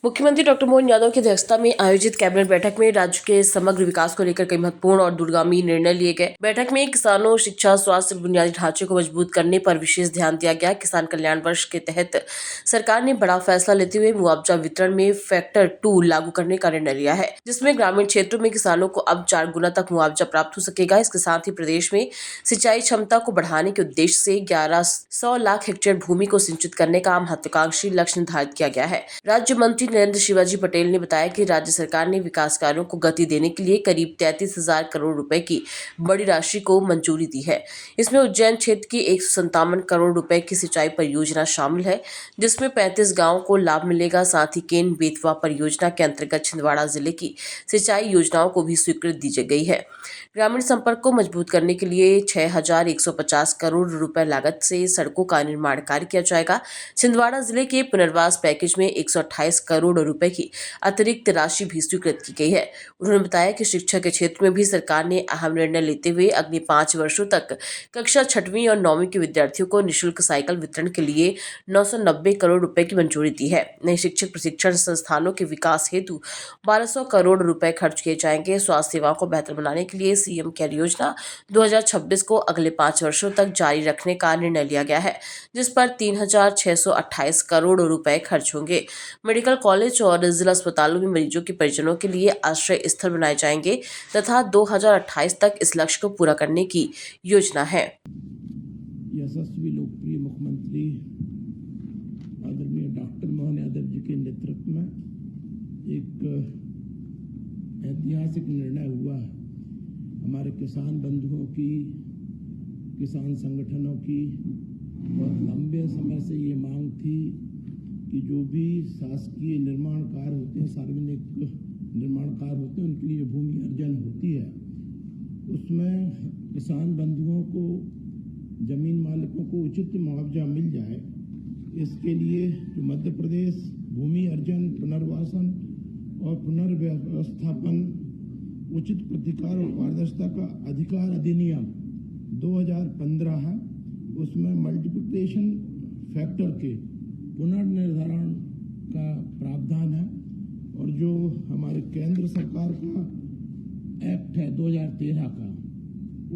मुख्यमंत्री डॉक्टर मोहन यादव की अध्यक्षता में आयोजित कैबिनेट बैठक में राज्य के समग्र विकास को लेकर कई महत्वपूर्ण और दूरगामी निर्णय लिए गए। बैठक में किसानों, शिक्षा, स्वास्थ्य, बुनियादी ढांचे को मजबूत करने पर विशेष ध्यान दिया गया। किसान कल्याण वर्ष के तहत सरकार ने बड़ा फैसला लेते हुए मुआवजा वितरण में फैक्टर 2 लागू करने का निर्णय लिया है, जिसमें ग्रामीण क्षेत्रों में किसानों को अब 4 गुना तक मुआवजा प्राप्त हो सकेगा। इसके साथ ही प्रदेश में सिंचाई क्षमता को बढ़ाने के उद्देश्य से 1100 लाख हेक्टेयर भूमि को सिंचित करने का महत्वाकांक्षी लक्ष्य निर्धारित किया गया है। राज्य मंत्री नरेंद्र शिवाजी पटेल ने बताया कि राज्य सरकार ने विकास कार्यों को गति देने के लिए करीब 33,000 करोड़ रुपए की बड़ी राशि को मंजूरी दी है। इसमें उज्जैन क्षेत्र की 157 करोड़ रुपए की सिंचाई परियोजना शामिल है, जिसमें 35 गांवों को लाभ मिलेगा। साथ ही केन बेतवा परियोजना के अंतर्गत छिंदवाड़ा जिले की सिंचाई योजनाओं को भी स्वीकृति दी गई है। ग्रामीण संपर्क को मजबूत करने के लिए 6,150 करोड़ रुपए लागत से सड़कों का निर्माण कार्य किया जाएगा। छिंदवाड़ा जिले के पुनर्वास पैकेज में 128 करोड़ रुपए की अतिरिक्त राशि भी स्वीकृत की गई है। उन्होंने बताया कि शिक्षा के क्षेत्र में भी सरकार ने अहम निर्णय लेते हुए अगले 5 वर्षों तक कक्षा 6वीं और 9वीं के विद्यार्थियों को निःशुल्क साइकिल वितरण के लिए 990 करोड़ रुपए की मंजूरी दी है। नए शिक्षक प्रशिक्षण संस्थानों के विकास हेतु 1200 करोड़ रुपए खर्च किए जाएंगे। स्वास्थ्य सेवाओं को बेहतर बनाने के लिए सीएम केयर योजना 2026 को अगले 5 वर्षों तक जारी रखने का निर्णय लिया गया है, जिस पर 3,628 करोड़ रुपए खर्च होंगे। मेडिकल कॉलेज और जिला अस्पतालों में मरीजों के परिजनों के लिए आश्रय स्थल बनाए जाएंगे तथा 2028 तक इस लक्ष्य को पूरा करने की योजना है। यशस्वी लोकप्रिय मुख्यमंत्री आदरणीय डॉक्टर मोहन यादव जी के नेतृत्व में एक ऐतिहासिक निर्णय हुआ है। हमारे किसान बंधुओं की, किसान संगठनों की बहुत लंबे समय से ये मांग थी कि जो भी शासकीय निर्माण कार्य होते हैं, सार्वजनिक निर्माण कार्य होते हैं, उनके लिए भूमि अर्जन होती है, उसमें किसान बंधुओं को, जमीन मालिकों को उचित मुआवजा मिल जाए। इसके लिए जो मध्य प्रदेश भूमि अर्जन, पुनर्वासन और पुनर्व्यवस्थापन उचित प्रतिकार और पारदर्शिता का अधिकार अधिनियम 2015 है, उसमें मल्टीप्लिकेशन फैक्टर के पुनर्निर्धारण का प्रावधान है। और जो हमारे केंद्र सरकार का एक्ट है 2013 का,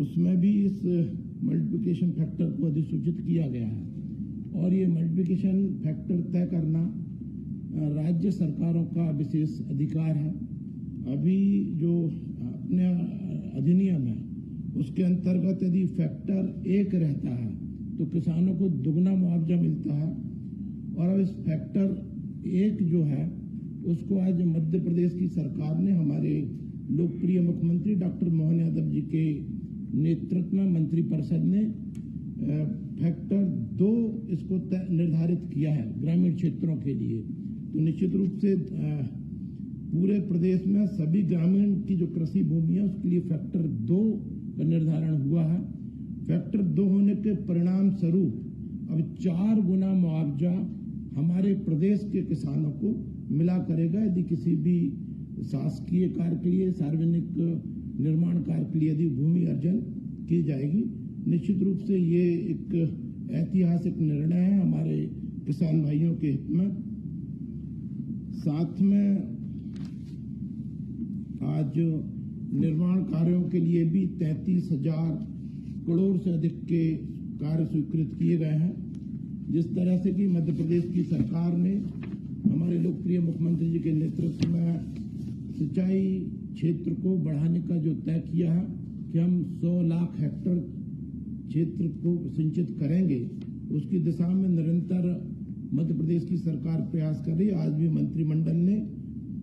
उसमें भी इस मल्टीप्लिकेशन फैक्टर को अधिसूचित किया गया है। और ये मल्टीप्लिकेशन फैक्टर तय करना राज्य सरकारों का विशेष अधिकार है। अभी जो अपने अधिनियम है उसके अंतर्गत यदि फैक्टर 1 रहता है तो किसानों को दुगना मुआवजा मिलता है। और अब इस फैक्टर 1 जो है उसको आज मध्य प्रदेश की सरकार ने, हमारे लोकप्रिय मुख्यमंत्री डॉक्टर मोहन यादव जी के नेतृत्व में मंत्रिपरिषद ने फैक्टर 2 इसको निर्धारित किया है ग्रामीण क्षेत्रों के लिए। तो निश्चित रूप से पूरे प्रदेश में सभी ग्रामीण की जो कृषि भूमि है उसके लिए फैक्टर 2 का निर्धारण हुआ है। फैक्टर 2 होने के परिणाम स्वरूप अब 4 गुना मुआवजा हमारे प्रदेश के किसानों को मिला करेगा। यदि किसी भी शासकीय कार्य के लिए, सार्वजनिक निर्माण कार्य के लिए यदि भूमि अर्जन की जाएगी, निश्चित रूप से ये एक ऐतिहासिक निर्णय है हमारे किसान भाइयों के हित में। साथ में आज निर्माण कार्यों के लिए भी 33,000 करोड़ से अधिक के कार्य स्वीकृत किए गए हैं। जिस तरह से कि मध्य प्रदेश की सरकार ने हमारे लोकप्रिय मुख्यमंत्री जी के नेतृत्व में सिंचाई क्षेत्र को बढ़ाने का जो तय किया है कि हम 100 लाख हेक्टेयर क्षेत्र को सिंचित करेंगे, उसकी दिशा में निरंतर मध्य प्रदेश की सरकार प्रयास कर रही है। आज भी मंत्रिमंडल ने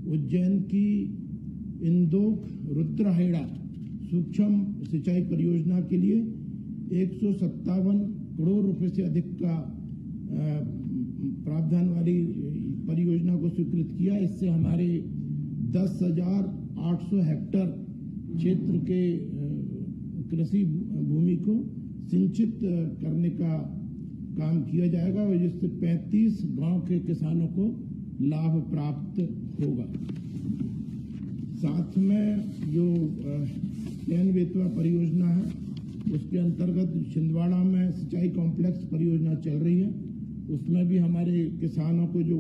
उज्जैन की इंदौख रुद्रहेड़ा सूक्ष्म सिंचाई परियोजना के लिए 157 करोड़ रुपए से अधिक का प्रावधान वाली परियोजना को स्वीकृत किया। इससे हमारे 10,800 हेक्टेयर क्षेत्र के कृषि भूमि को सिंचित करने का काम किया जाएगा और जिससे 35 गांव के किसानों को लाभ प्राप्त होगा। साथ में जो केन बेतवा परियोजना है उसके अंतर्गत छिंदवाड़ा में सिंचाई कॉम्प्लेक्स परियोजना चल रही है, उसमें भी हमारे किसानों को जो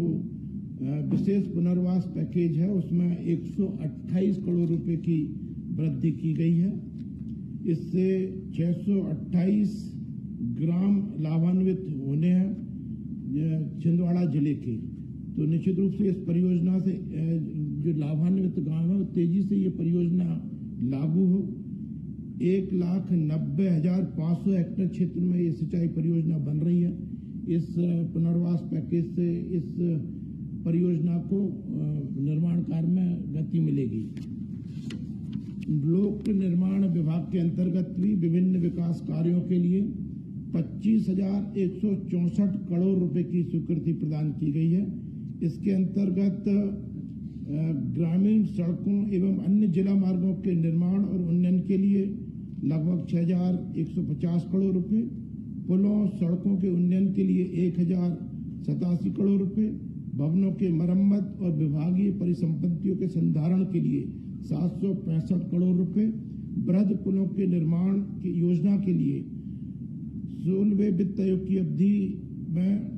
विशेष पुनर्वास पैकेज है, उसमें 128 करोड़ रुपए की वृद्धि की गई है। इससे 628 ग्राम लाभान्वित होने हैं छिंदवाड़ा जिले के। तो निश्चित रूप से इस परियोजना से जो लाभान्वित गांव है तेजी से ये परियोजना लागू हो। 1,90,500 हेक्टेयर क्षेत्र में ये सिंचाई परियोजना बन रही है। इस पुनर्वास पैकेज से इस परियोजना को निर्माण कार्य में गति मिलेगी। लोक निर्माण विभाग के अंतर्गत भी विभिन्न विकास कार्यों के लिए 25,164 करोड़ रुपए की स्वीकृति प्रदान की गई है। इसके अंतर्गत ग्रामीण सड़कों एवं अन्य जिला मार्गों के निर्माण और उन्नयन के लिए लगभग 6,150 करोड़ रुपए, पुलों सड़कों के उन्नयन के लिए 1,087 करोड़ रुपए, भवनों के मरम्मत और विभागीय परिसंपत्तियों के संधारण के लिए 765 करोड़ रुपए, बृहद पुलों के निर्माण की योजना के लिए 16वें वित्त आयोग की अवधि में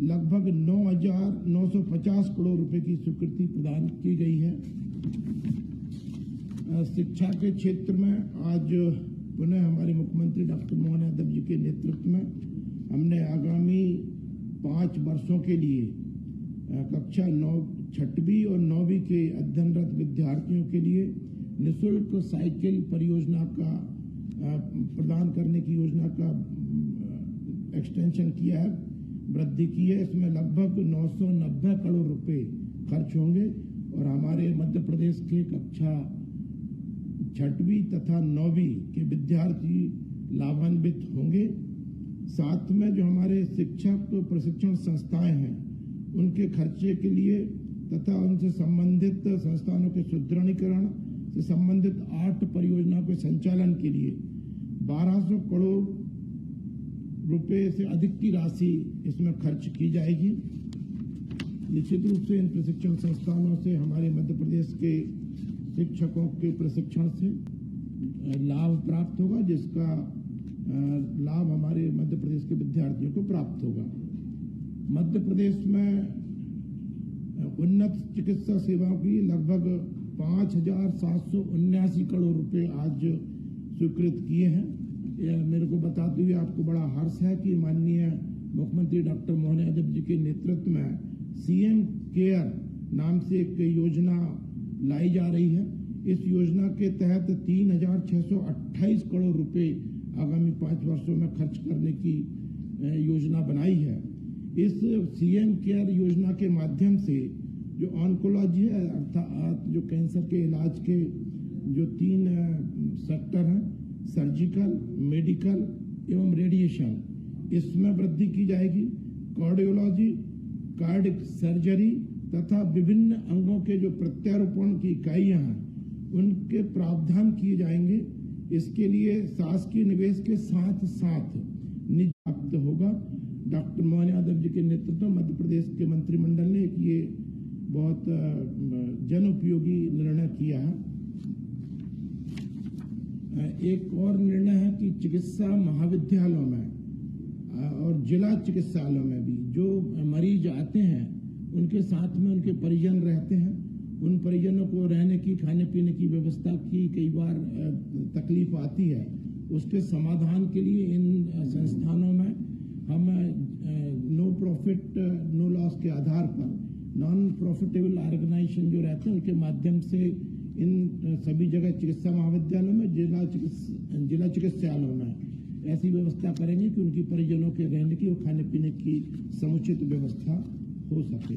लगभग 9,950 करोड़ रुपए की स्वीकृति प्रदान की गई है। शिक्षा के क्षेत्र में आज पुनः हमारे मुख्यमंत्री डॉक्टर मोहन यादव जी के नेतृत्व में हमने आगामी 5 वर्षों के लिए कक्षा 6वीं और 9वीं के अध्ययनरत विद्यार्थियों के लिए निःशुल्क साइकिल परियोजना का प्रदान करने की योजना का एक्सटेंशन किया है, वृद्धि की है। इसमें लगभग 990 करोड़ रुपए खर्च होंगे और हमारे मध्य प्रदेश के कक्षा 6वीं तथा 9वीं के विद्यार्थी लाभान्वित होंगे। साथ में जो हमारे शिक्षक प्रशिक्षण संस्थाएं हैं उनके खर्चे के लिए तथा उनसे संबंधित संस्थानों के सुदृढ़ीकरण से संबंधित 8 परियोजनाओं के संचालन के लिए 1200 करोड़ रुपए से अधिक की राशि इसमें खर्च की जाएगी। निश्चित रूप से इन प्रशिक्षण संस्थानों से हमारे मध्य प्रदेश के शिक्षकों के प्रशिक्षण से लाभ प्राप्त होगा, जिसका लाभ हमारे मध्य प्रदेश के विद्यार्थियों को प्राप्त होगा। मध्य प्रदेश में उन्नत चिकित्सा सेवाओं की लगभग 5,779 करोड़ रुपए आज स्वीकृत किए हैं। मेरे को बताते हुए आपको बड़ा हर्ष है कि माननीय मुख्यमंत्री डॉक्टर मोहन यादव जी के नेतृत्व में सीएम केयर नाम से एक योजना लाई जा रही है। इस योजना के तहत 3,628 करोड़ रुपए आगामी 5 वर्षों में खर्च करने की योजना बनाई है। इस सीएम केयर योजना के माध्यम से जो ऑन्कोलॉजी है अर्थात जो कैंसर के इलाज के जो 3 सेक्टर हैं, सर्जिकल, मेडिकल एवं रेडिएशन, इसमें वृद्धि की जाएगी। कार्डियोलॉजी, कार्डिक सर्जरी तथा विभिन्न अंगों के जो प्रत्यारोपण की इकाइयां हैं उनके प्रावधान किए जाएंगे। इसके लिए शासकीय निवेश के साथ साथ निधि प्राप्त होगा। डॉक्टर मोहन यादव जी के नेतृत्व में मध्य प्रदेश के मंत्रिमंडल ने ये बहुत जन उपयोगी निर्णय किया है। एक और निर्णय है कि चिकित्सा महाविद्यालयों में और जिला चिकित्सालयों में भी जो मरीज आते हैं उनके साथ में उनके परिजन रहते हैं, उन परिजनों को रहने की, खाने पीने की व्यवस्था की कई बार तकलीफ आती है। उसके समाधान के लिए इन संस्थानों में हम नो प्रॉफिट नो लॉस के आधार पर नॉन प्रॉफिटेबल ऑर्गेनाइजेशन जो रहते हैं उनके माध्यम से इन सभी जगह चिकित्सा महाविद्यालयों में, जिला चिकित्सालयों में ऐसी व्यवस्था करेंगे कि उनकी परिजनों के रहने की और खाने पीने की समुचित व्यवस्था हो सके।